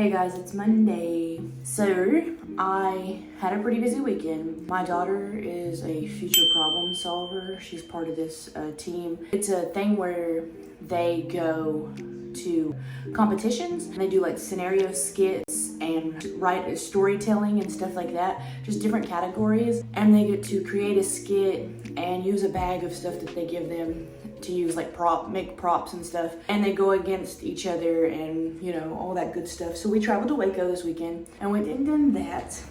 Hey guys, it's Monday. So, I had a pretty busy weekend. My daughter is a future problem solver. She's part of this team. It's a thing where they go to competitions and they do like scenario skits and write storytelling and stuff like that, just different categories. And they get to create a skit and use a bag of stuff that they give them to use, like make props and stuff, and they go against each other and you know, all that good stuff. So we traveled to Waco this weekend and went and done that.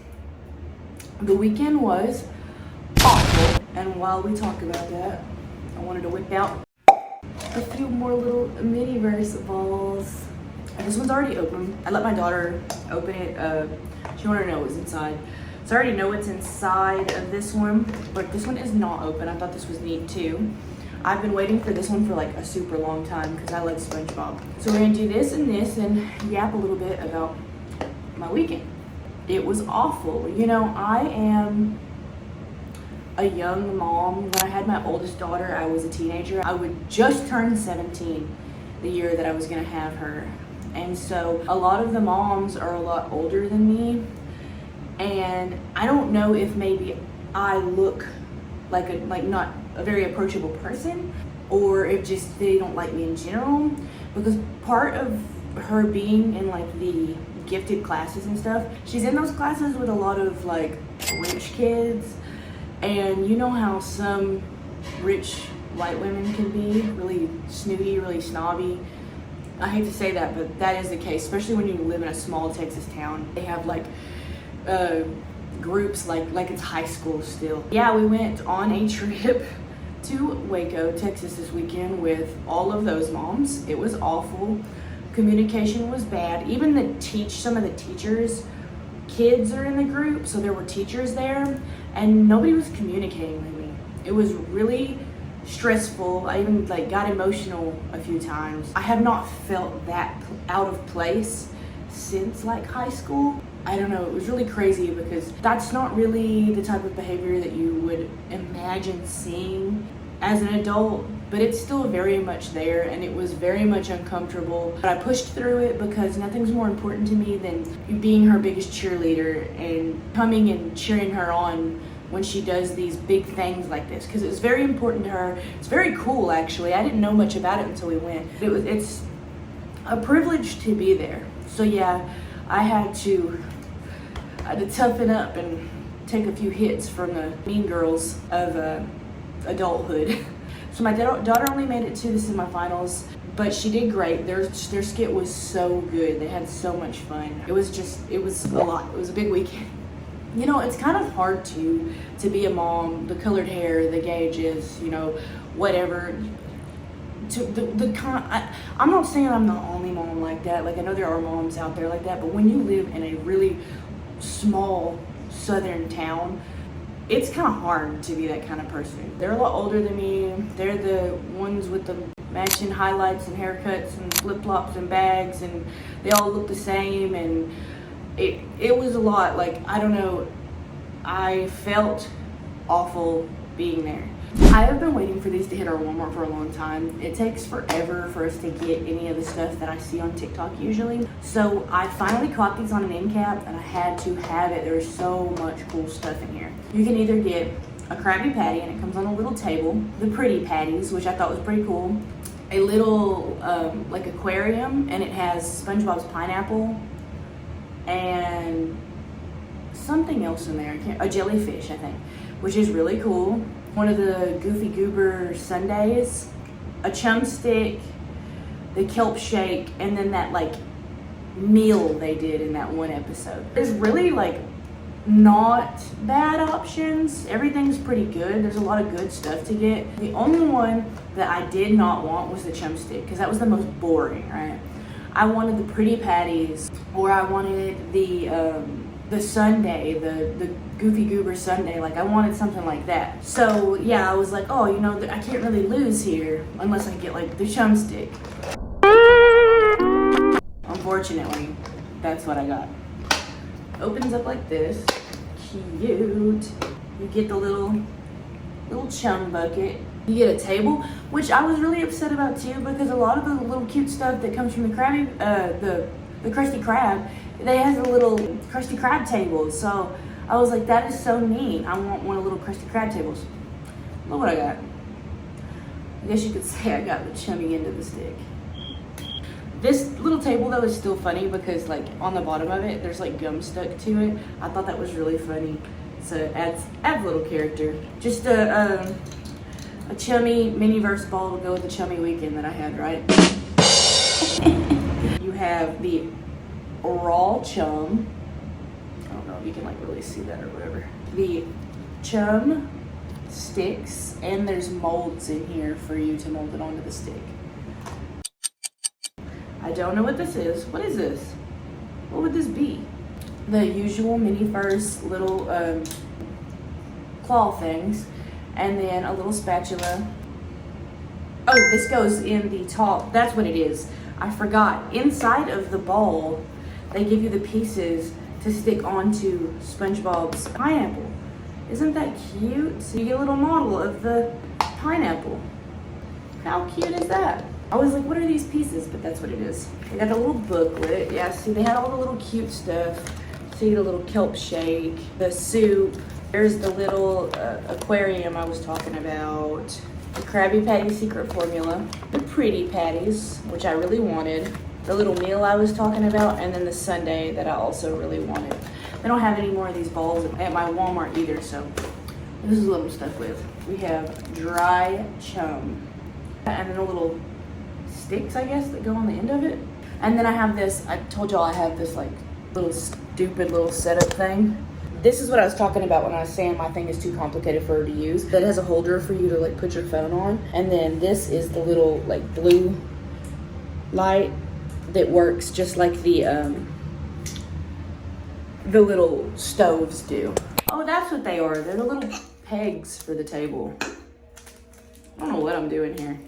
The weekend was awful, and while we talk about that, I wanted to whip out a few more little Miniverse balls. And this one's already open. I let my daughter open it. She wanted to know what was inside. So I already know what's inside of this one, but this one is not open. I thought this was neat too. I've been waiting for this one for like a super long time because I like SpongeBob. So we're gonna do this and yap a little bit about my weekend. It was awful. You know, I am a young mom. When I had my oldest daughter, I was a teenager. I would just turn 17 the year that I was gonna have her. And so a lot of the moms are a lot older than me. And I don't know if maybe I look like not a very approachable person, or if just they don't like me in general, because part of her being in like the gifted classes and stuff, she's in those classes with a lot of like rich kids, and you know how some rich white women can be really snooty, really snobby. I hate to say that, but that is the case, especially when you live in a small Texas town. They have like groups like it's high school still. Yeah, we went on a trip to Waco, Texas this weekend with all of those moms. It was awful. Communication was bad. Even some of the teachers' kids are in the group, so there were teachers there, and nobody was communicating with me. It was really stressful. I even got emotional a few times. I have not felt that out of place since high school. I don't know, it was really crazy because that's not really the type of behavior that you would imagine seeing as an adult, but it's still very much there, and it was very much uncomfortable. But I pushed through it because nothing's more important to me than being her biggest cheerleader and coming and cheering her on when she does these big things like this, because it's very important to her. It's very cool, actually. I didn't know much about it until we went. It's a privilege to be there. So yeah, I had to toughen up and take a few hits from the mean girls of adulthood. So my daughter only made it to the semifinals, but she did great. Their skit was so good. They had so much fun. It was a lot. It was a big weekend. You know, it's kind of hard to be a mom, the colored hair, the gauges, you know, whatever. I'm not saying I'm the only mom like that. Like, I know there are moms out there like that, but when you live in a really small southern town, it's kind of hard to be that kind of person. They're a lot older than me. They're the ones with the matching highlights and haircuts and flip-flops and bags, and they all look the same, and it was a lot. I don't know, I felt awful being there. I have been waiting for these to hit our Walmart for a long time. It takes forever for us to get any of the stuff that I see on TikTok usually. So I finally caught these on an end cap, and I had to have it. There's so much cool stuff in here. You can either get a Krabby Patty, and it comes on a little table. The Pretty Patties, which I thought was pretty cool. A little aquarium, and it has SpongeBob's pineapple and something else in there. A jellyfish, I think, which is really cool. One of the Goofy Goober sundaes, a chum stick, the kelp shake, and then that meal they did in that one episode. There's really not bad options. Everything's pretty good. There's a lot of good stuff to get. The only one that I did not want was the chum stick, because that was the most boring, right? I wanted the Pretty Patties, or I wanted the sundae, the Goofy Goober sundae. I wanted something like that. So yeah, I was like, oh, you know, I can't really lose here unless I get the chum stick. Unfortunately, that's what I got. Opens up like this. Cute. You get the little chum bucket. You get a table, which I was really upset about too, because a lot of the little cute stuff that comes from the Krusty Krab They have the little Krusty Krab tables. So I was like, that is so neat. I want one of the little Krusty Krab tables. Look what I got. I guess you could say I got the chummy end of the stick. This little table though is still funny because like on the bottom of it, there's like gum stuck to it. I thought that was really funny. So it adds a little character. Just a chummy Miniverse ball to go with the chummy weekend that I had, right? You have the raw chum. I don't know if you can like really see that or whatever. The chum sticks, and there's molds in here for you to mold it onto the stick. I don't know what this is. What is this? What would this be? The usual Miniverse little claw things, and then a little spatula. Oh, this goes in the top. That's what it is. I forgot. Inside of the ball, they give you the pieces to stick onto SpongeBob's pineapple. Isn't that cute? So you get a little model of the pineapple. How cute is that? I was like, what are these pieces? But that's what it is. They got a little booklet. Yeah, see, they had all the little cute stuff. See the little kelp shake, the soup. There's the little aquarium I was talking about. The Krabby Patty secret formula. The pretty patties, which I really wanted. The little meal I was talking about. And then the sundae that I also really wanted. They don't have any more of these balls at my Walmart either, so this is what I'm stuck with. We have dry chum. And then a little sticks, I guess, that go on the end of it. And then I have this, I told y'all I have this like little stupid little setup thing. This is what I was talking about when I was saying my thing is too complicated for her to use. That has a holder for you to like put your phone on. And then this is the little like blue light that works just like the little stoves do. Oh, that's what they are. They're the little pegs for the table. I don't know what I'm doing here.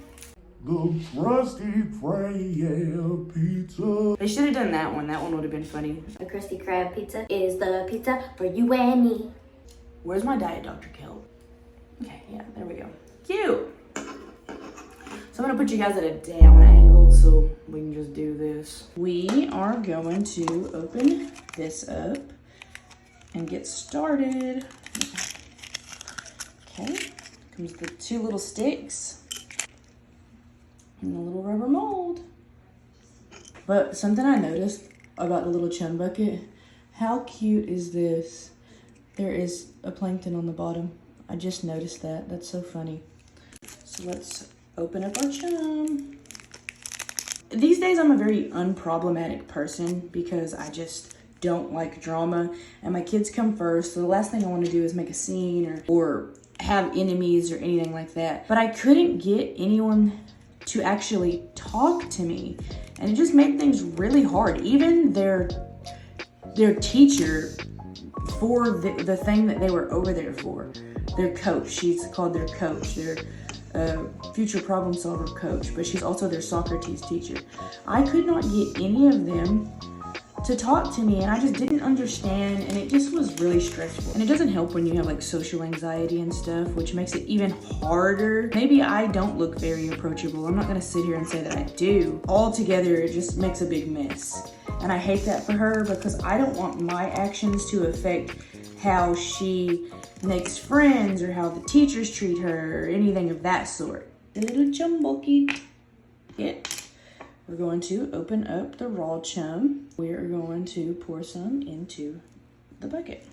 The Krusty Krab pizza. They should have done that one. That one would have been funny. The Krusty Krab pizza is the pizza for you and me. Where's my diet, Dr. Kelp? Okay, yeah, there we go. Cute. So I'm gonna put you guys at a down angle so we can just do this. We are going to open this up and get started. Okay, comes the two little sticks. And the little rubber mold. But something I noticed about the little chum bucket, how cute is this? There is a plankton on the bottom. I just noticed that. That's so funny. So let's open up our chum. These days I'm a very unproblematic person because I just don't like drama and my kids come first. So the last thing I want to do is make a scene or have enemies or anything like that. But I couldn't get anyone to actually talk to me, and it just made things really hard. Even their teacher for the thing that they were over there for, their coach, she's called their coach, their future problem solver coach, but she's also their Socrates teacher. I could not get any of them to talk to me, and I just didn't understand, and it just was really stressful. And it doesn't help when you have like social anxiety and stuff, which makes it even harder. Maybe I don't look very approachable. I'm not gonna sit here and say that I do. Altogether, it just makes a big mess. And I hate that for her because I don't want my actions to affect how she makes friends or how the teachers treat her or anything of that sort. Little jumbo kit. We're going to open up the raw chum. We're going to pour some into the bucket.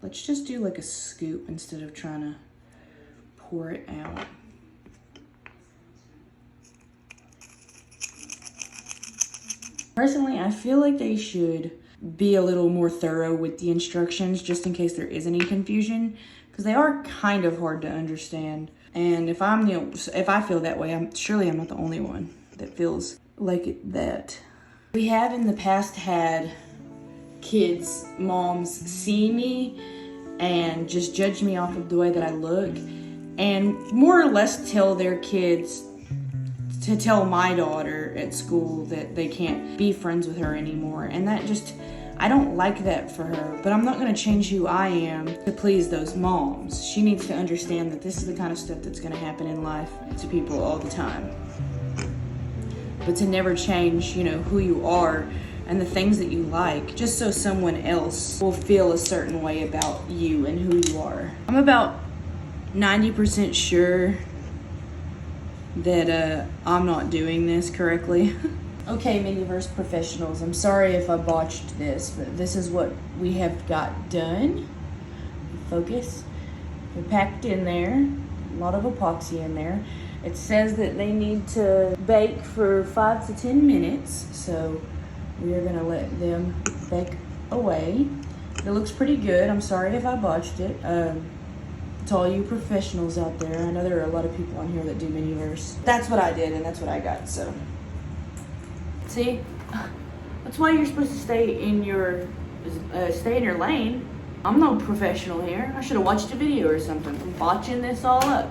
Let's just do like a scoop instead of trying to pour it out. Personally, I feel like they should be a little more thorough with the instructions just in case there is any confusion, because they are kind of hard to understand. And if I feel that way, I'm not the only one that feels like that. We have in the past had kids' moms see me and just judge me off of the way that I look and more or less tell their kids to tell my daughter at school that they can't be friends with her anymore. And that just, I don't like that for her, but I'm not gonna change who I am to please those moms. She needs to understand that this is the kind of stuff that's gonna happen in life to people all the time. But to never change, who you are and the things that you like, just so someone else will feel a certain way about you and who you are. I'm about 90% sure that I'm not doing this correctly. Okay, Miniverse professionals, I'm sorry if I botched this, but this is what we have got done. Focus. They're packed in there, a lot of epoxy in there. It says that they need to bake for 5 to 10 minutes, so we are gonna let them bake away. It looks pretty good. I'm sorry if I botched it. To all you professionals out there, I know there are a lot of people on here that do Miniverse. That's what I did, and that's what I got, so. See? That's why you're supposed to stay in your lane. I'm no professional here. I should have watched a video or something. I'm botching this all up.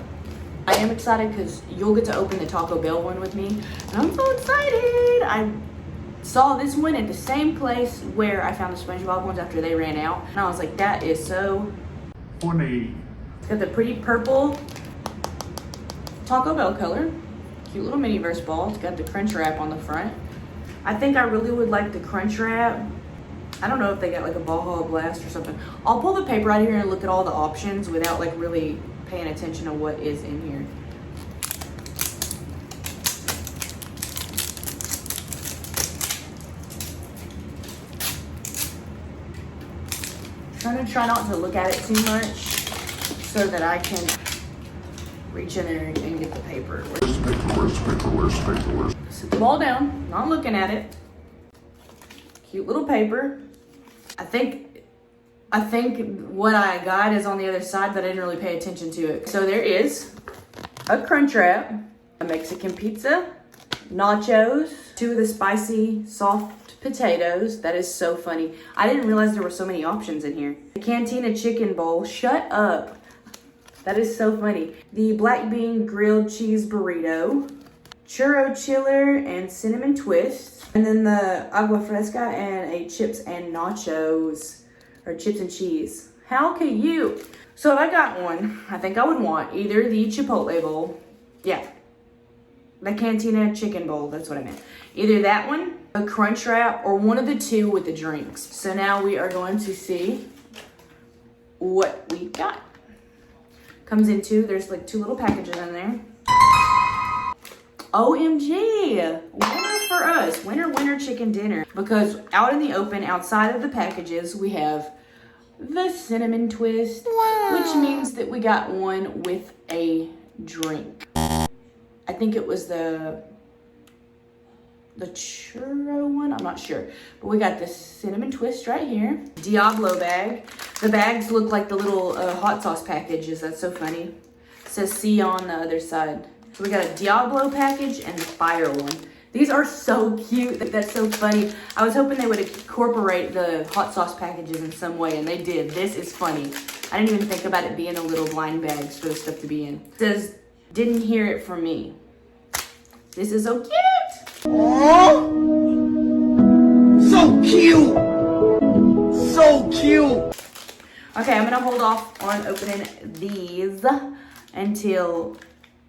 I am excited because you'll get to open the Taco Bell one with me, and I'm so excited. I saw this one at the same place where I found the SpongeBob ones after they ran out, and I was like, that is so funny. It's got the pretty purple Taco Bell color. Cute little Miniverse ball. It's got the crunch wrap on the front. I think I really would like the crunch wrap. I don't know if they got like a Baja Blast or something. I'll pull the paper out here and look at all the options without like really paying attention to what is in here. I'm gonna try not to look at it too much so that I can reach in there and get the paper. Sit the ball down, not looking at it. Cute little paper. I think what I got is on the other side, but I didn't really pay attention to it. So there is a crunch wrap, a Mexican pizza, nachos, 2 of the spicy soft potatoes. That is so funny. I didn't realize there were so many options in here. The Cantina chicken bowl. Shut up. That is so funny. The black bean grilled cheese burrito, churro chiller and cinnamon twist, and then the agua fresca and a chips and nachos, or chips and cheese. How could you? So if I got one, I think I would want either the Chipotle bowl, yeah, the Cantina chicken bowl, that's what I meant. Either that one, a crunch wrap, or one of the 2 with the drinks. So now we are going to see what we got. Comes in 2, there's like 2 little packages in there. OMG, winner for us, winner chicken dinner. Because out in the open, outside of the packages, we have the cinnamon twist, which means that we got one with a drink. I think it was the churro one, I'm not sure. But we got this cinnamon twist right here. Diablo bag. The bags look like the little hot sauce packages. That's so funny. It says C on the other side. So we got a Diablo package and the fire one. These are so cute. That's so funny. I was hoping they would incorporate the hot sauce packages in some way, and they did. This is funny. I didn't even think about it being a little blind bags for the stuff to be in. It says, didn't hear it from me. This is so cute. Aww. So cute. So cute. Okay, I'm gonna hold off on opening these until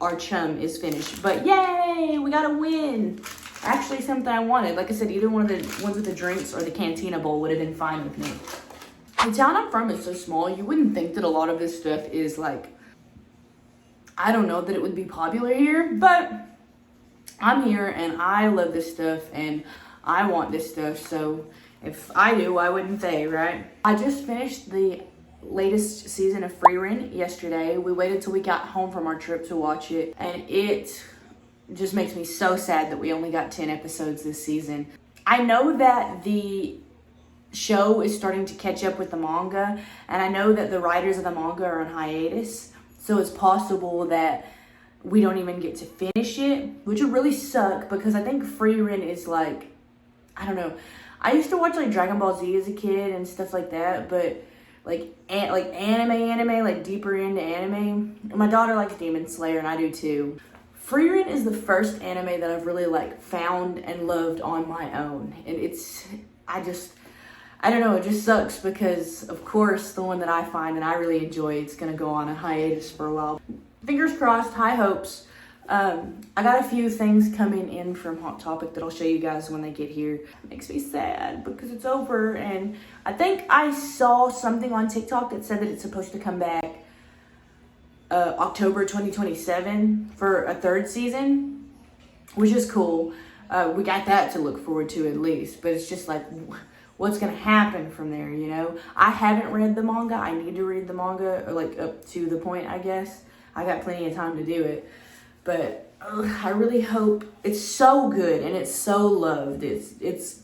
our chum is finished. But yay, we got a win. Actually, something I wanted. Like I said, either one of the ones with the drinks or the Cantina bowl would have been fine with me. The town I'm from is so small, you wouldn't think that a lot of this stuff is like, I don't know, that it would be popular here, but I'm here and I love this stuff and I want this stuff. So if I do, why wouldn't they, right? I just finished the latest season of Free Rent yesterday. We waited till we got home from our trip to watch it, and it just makes me so sad that we only got 10 episodes this season. I know that the show is starting to catch up with the manga, and I know that the writers of the manga are on hiatus, so it's possible that we don't even get to finish it, which would really suck because I think Free Rent is like, I don't know. I used to watch like Dragon Ball Z as a kid and stuff like that, but like anime, like deeper into anime. My daughter likes Demon Slayer and I do too. Free Rent is the first anime that I've really like found and loved on my own. And I don't know, it just sucks because of course the one that I find and I really enjoy, it's gonna go on a hiatus for a while. Fingers crossed, high hopes I got a few things coming in from Hot Topic that I'll show you guys when they get here. It makes me sad because it's over, and I think I saw something on TikTok that said that it's supposed to come back October 2027 for a third season, which is cool. We got that to look forward to at least, but it's just like, what's gonna happen from there, you know? I haven't read the manga. I need to read the manga, or like up to the point, I guess. I got plenty of time to do it. But I really hope it's so good and it's so loved. It's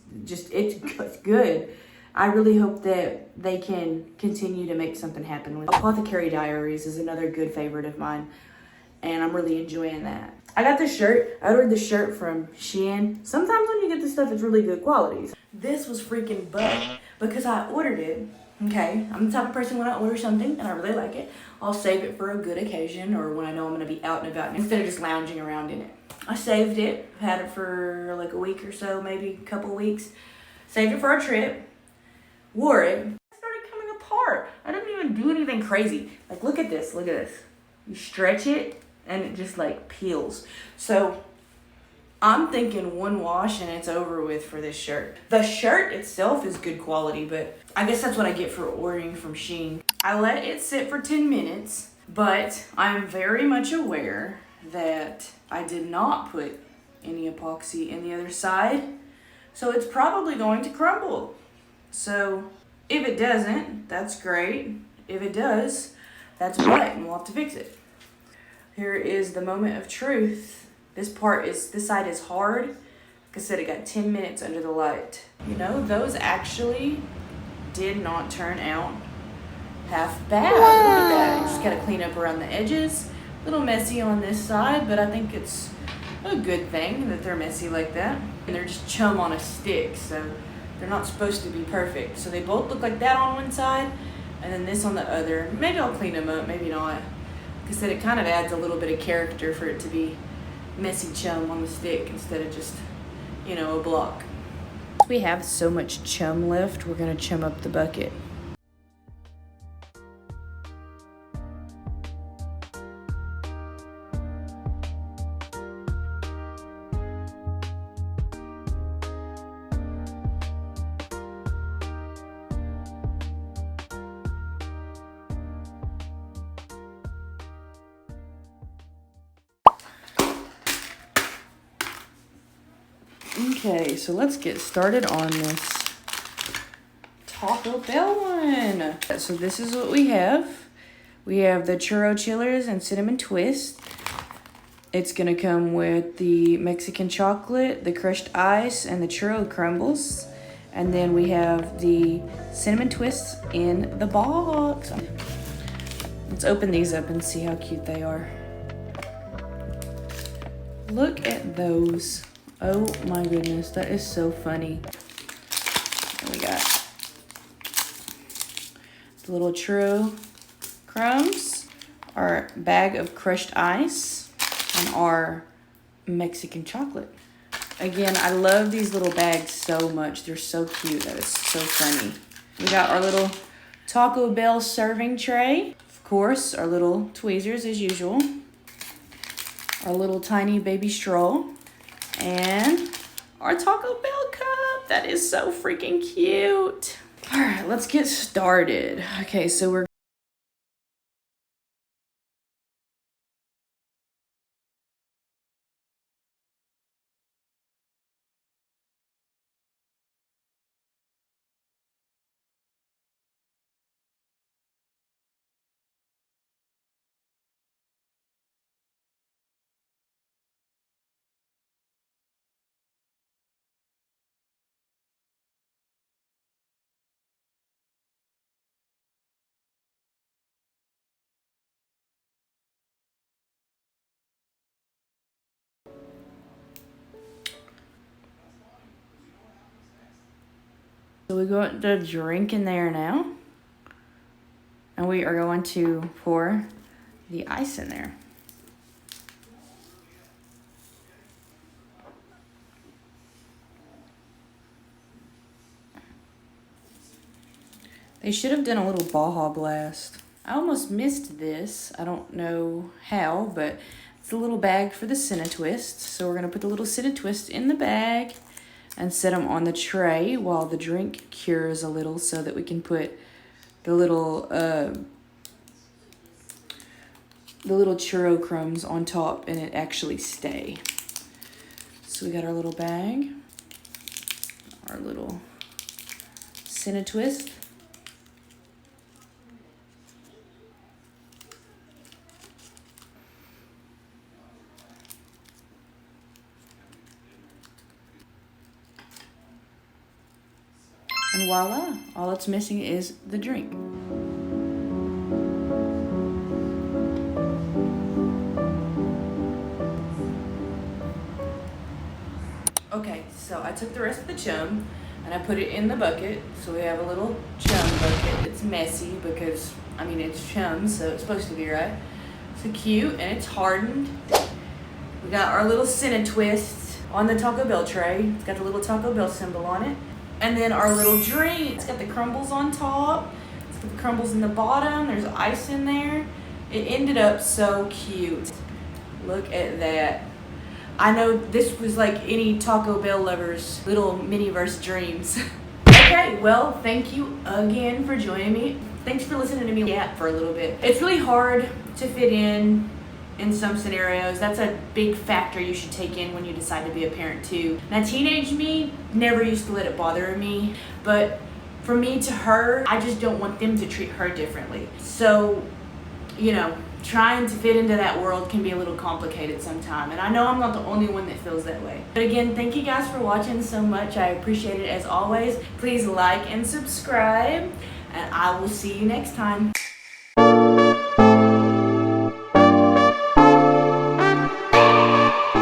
good. I really hope that they can continue to make something happen with Apothecary Diaries is another good favorite of mine, and I'm really enjoying that. I got this shirt. I ordered this shirt from Shein. Sometimes when you get this stuff, it's really good quality. This was freaking butt because I ordered it. Okay, I'm the type of person when I order something and I really like it, I'll save it for a good occasion or when I know I'm going to be out and about instead of just lounging around in it. I saved it, had it for like a week or so, maybe a couple weeks. Saved it for a trip, wore it. It started coming apart. I didn't even do anything crazy. Like, look at this, look at this. You stretch it and it just like peels. So I'm thinking one wash and it's over with for this shirt. The shirt itself is good quality, but I guess that's what I get for ordering from Shein. I let it sit for 10 minutes, but I'm very much aware that I did not put any epoxy in the other side, so it's probably going to crumble. So if it doesn't, that's great. If it does, that's butt and we'll have to fix it. Here is the moment of truth. This side is hard. Like I said, it got 10 minutes under the light. You know, those actually did not turn out half bad. Look at that. I just gotta clean up around the edges. A little messy on this side, but I think it's a good thing that they're messy like that. And they're just chum on a stick, so they're not supposed to be perfect. So they both look like that on one side, and then this on the other. Maybe I'll clean them up, maybe not. Like I said, it kind of adds a little bit of character for it to be messy chum on the stick instead of just, you know, a block. We have so much chum left, we're gonna chum up the bucket. Okay, so let's get started on this Taco Bell one. So this is what we have. We have the churro chillers and cinnamon twist. It's gonna come with the Mexican chocolate, the crushed ice, and the churro crumbles. And then we have the cinnamon twists in the box. Let's open these up and see how cute they are. Look at those. Oh my goodness, that is so funny. And we got the little churro crumbs, our bag of crushed ice, and our Mexican chocolate. Again, I love these little bags so much. They're so cute. That is so funny. We got our little Taco Bell serving tray. Of course, our little tweezers as usual. Our little tiny baby straw. And our Taco Bell cup. That is so freaking cute. All right, let's get started. Okay, so we're going to drink in there now. And we are going to pour the ice in there. They should have done a little Baja Blast. I almost missed this. I don't know how, but It's a little bag for the Twist. So we're gonna put the little Twist in the bag and set them on the tray while the drink cures a little, so that we can put the little churro crumbs on top and it actually stay. So we got our little bag, our little Twist. And voila, all it's missing is the drink. Okay, so I took the rest of the chum and I put it in the bucket. So we have a little chum bucket. It's messy because, I mean, it's chum, so it's supposed to be, right? So cute, and it's hardened. We got our little Twist on the Taco Bell tray. It's got the little Taco Bell symbol on it. And then our little drink. It's got the crumbles on top. It's got the crumbles in the bottom. There's ice in there. It ended up so cute. Look at that. I know this was like any Taco Bell lover's little Miniverse dreams. Okay, well, thank you again for joining me. Thanks for listening to me yap for a little bit. It's really hard to fit in some scenarios. That's a big factor you should take in when you decide to be a parent too. Now, teenage me never used to let it bother me, but from me to her, I just don't want them to treat her differently. So, you know, trying to fit into that world can be a little complicated sometimes, and I know I'm not the only one that feels that way. But again, thank you guys for watching so much. I appreciate it as always. Please like and subscribe, and I will see you next time.